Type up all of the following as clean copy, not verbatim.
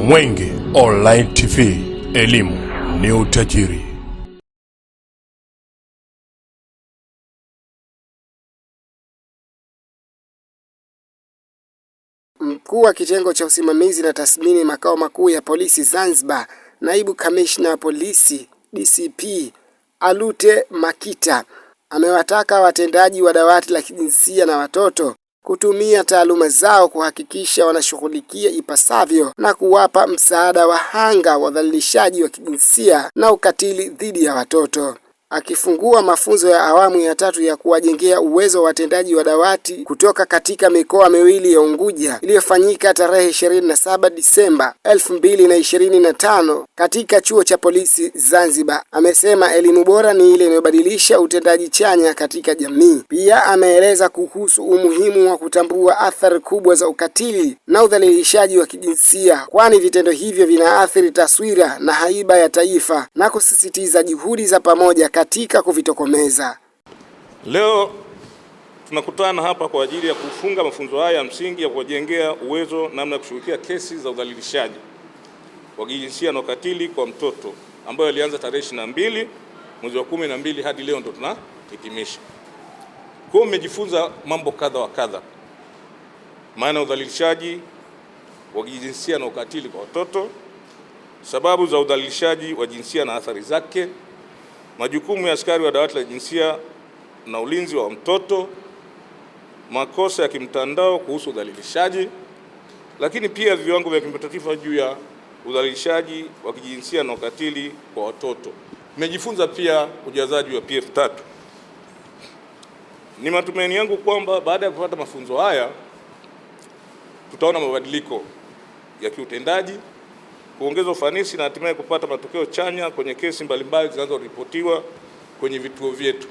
Mwenge Online TV, elimu ni utajiri. Mkuu wa kitengo cha usimamizi na tathmini makao makuu ya polisi Zanzibar, naibu kamishna wa polisi DCP Alute Makita amewataka watendaji wa dawati la kijinsia na watoto kutumia taaluma zao kuhakikisha wanashughulikia ipasavyo na kuwapa msaada wahanga wa udhalilishaji wa kijinsia na ukatili dhidi ya watoto. Akifungua mafunzo ya awamu ya 3 ya kuwajengea uwezo wa watendaji wa dawati kutoka katika mikoa miwili ya Unguja iliyofanyika tarehe 27 Disemba 2025 katika chuo cha polisi Zanzibar, amesema elimu bora ni ile inayobadilisha utendaji chanya katika jamii. Pia ameeleza kuhusu umuhimu wa kutambua athari kubwa za ukatili na udhalilishaji wa kijinsia, kwani vitendo hivyo vinaathiri taswira na haiba ya taifa, na kusisitiza juhudi za pamoja katika kuvitokomeza. Leo tunakutana hapa kwa ajili ya kufunga mafunzo haya ya msingi ya kuwajengea uwezo namna ya kushughulikia kesi za udhalilishaji wa kijinsia na ukatili kwa mtoto, ambayo ilianza tarehe 22 mwezi wa 12 hadi leo ndo tunahitimisha. Kwa hiyo umejifunza mambo kadha wa kadha: maana ya udhalilishaji wa kijinsia na ukatili kwa watoto, sababu za udhalilishaji wa jinsia na athari zake, majukumu ya askari wa dawati la jinsia na ulinzi wa mtoto, makosa ya kimtandao kuhusu udhalilishaji, lakini pia viwango vya kimataifa juu ya udhalilishaji wa kijinsia na ukatili kwa watoto. Nimejifunza pia ujazaji wa PF3. Ni matumaini yangu kwamba baada ya kupata mafunzo haya tutaona mabadiliko ya kiutendaji, kuongeza ufanisi na hatimaye kupata matokeo chanya kwenye kesi mbalimbali zinazoripotiwa kwenye vituo vyetu.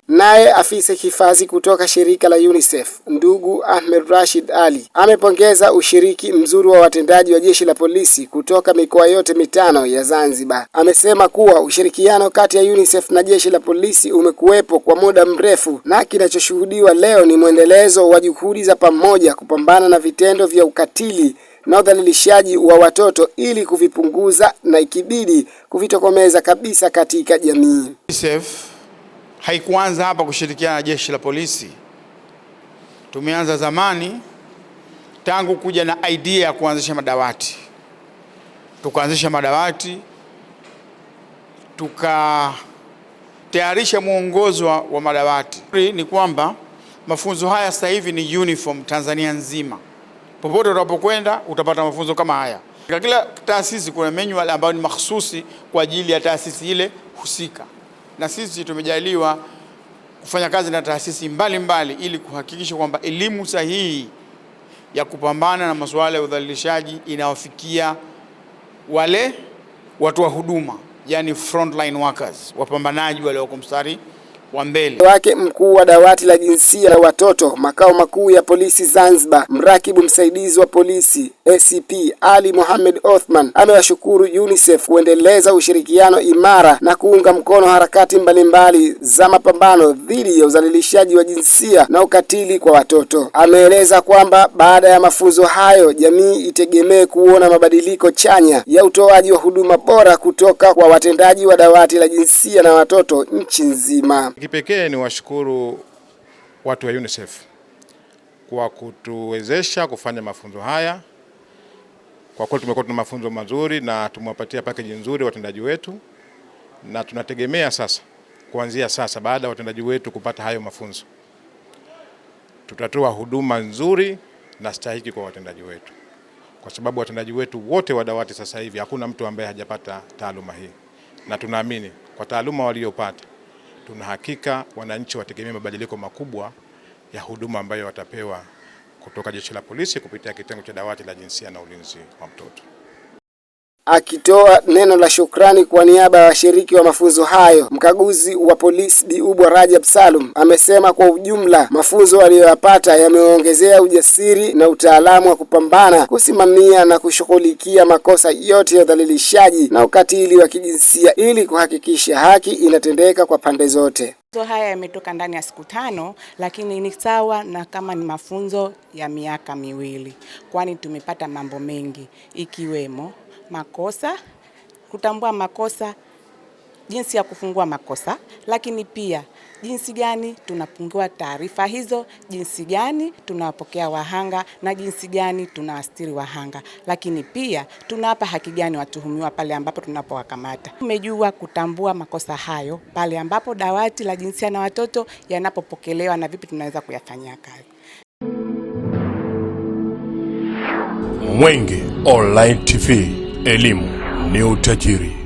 Naye afisa hifadhi kutoka shirika la UNICEF ndugu Ahmed Rashid Ali amepongeza ushiriki mzuri wa watendaji wa jeshi la polisi kutoka mikoa yote 5 ya Zanzibar. Amesema kuwa ushirikiano kati ya UNICEF na jeshi la polisi umekuwepo kwa muda mrefu na kinachoshuhudiwa leo ni mwendelezo wa juhudi za pamoja kupambana na vitendo vya ukatili na udhalilishaji wa watoto ili kuvipunguza na ikibidi kuvitokomeza kabisa katika jamii. UNICEF haikuanza hapa kushirikiana na jeshi la polisi. Tumeanza zamani, tangu kuja na idea ya kuanzisha madawati. Tukaanzisha madawati, tukatayarisha mwongozo wa madawati. Ni kwamba mafunzo haya sasa hivi ni uniform Tanzania nzima. Popote utapokwenda utapata mafunzo kama haya. Katika kila taasisi kuna manual ambayo ni mahsusi kwa ajili ya taasisi ile husika. Na sisi tumejaliwa kufanya kazi na taasisi mbalimbali ili kuhakikisha kwamba elimu sahihi ya kupambana na masuala ya udhalilishaji inawafikia wale watu wa huduma, yani frontline workers, wapambanaji wale wako mstari wa mbele. Wake mkuu wa dawati la jinsia na watoto makao makuu ya polisi Zanzibar, mrakibu msaidizi wa polisi ACP Ali Mohamed Othman amewashukuru UNICEF kuendeleza ushirikiano imara na kuunga mkono harakati mbalimbali za mapambano dhidi ya udhalilishaji wa jinsia na ukatili kwa watoto. Ameeleza kwamba baada ya mafunzo hayo jamii itegemee kuona mabadiliko chanya ya utoaji wa huduma bora kutoka kwa watendaji wa dawati la jinsia na watoto nchi nzima. Kipekee ni washukuru watu wa UNICEF kwa kutuwezesha kufanya mafunzo haya. Kwa kweli tumekuwa tuna mafunzo mazuri na tumewapatia package nzuri watendaji wetu, na tunategemea sasa, kuanzia sasa baada ya watendaji wetu kupata hayo mafunzo, tutatoa huduma nzuri na stahiki kwa watendaji wetu, kwa sababu watendaji wetu wote wa dawati sasa hivi hakuna mtu ambaye hajapata taaluma hii, na tunaamini kwa taaluma waliopata tuna hakika wananchi wategemea mabadiliko makubwa ya huduma ambayo watapewa kutoka jeshi la polisi kupitia kitengo cha dawati la jinsia na ulinzi wa mtoto. Akitoa neno la shukrani kwa niaba ya washiriki wa mafunzo hayo, mkaguzi wa polisi Diubwa Rajab Salum amesema kwa ujumla mafunzo aliyoyapata yameongezea ujasiri na utaalamu wa kupambana, kusimamia na kushughulikia makosa yote ya udhalilishaji na ukatili wa kijinsia ili kuhakikisha haki inatendeka kwa pande zote. Haya yametoka ndani ya siku 5, lakini ni sawa na kama ni mafunzo ya miaka 2, kwani tumepata mambo mengi ikiwemo makosa, kutambua makosa, jinsi ya kufungua makosa, lakini pia jinsi gani tunapungua taarifa hizo, jinsi gani tunawapokea wahanga na jinsi gani tunawastiri wahanga, lakini pia tunawapa haki gani watuhumiwa pale ambapo tunapowakamata. Tumejua kutambua makosa hayo pale ambapo dawati la jinsia na watoto yanapopokelewa na vipi tunaweza kuyafanyia kazi. Mwenge Online TV, elimu ni utajiri.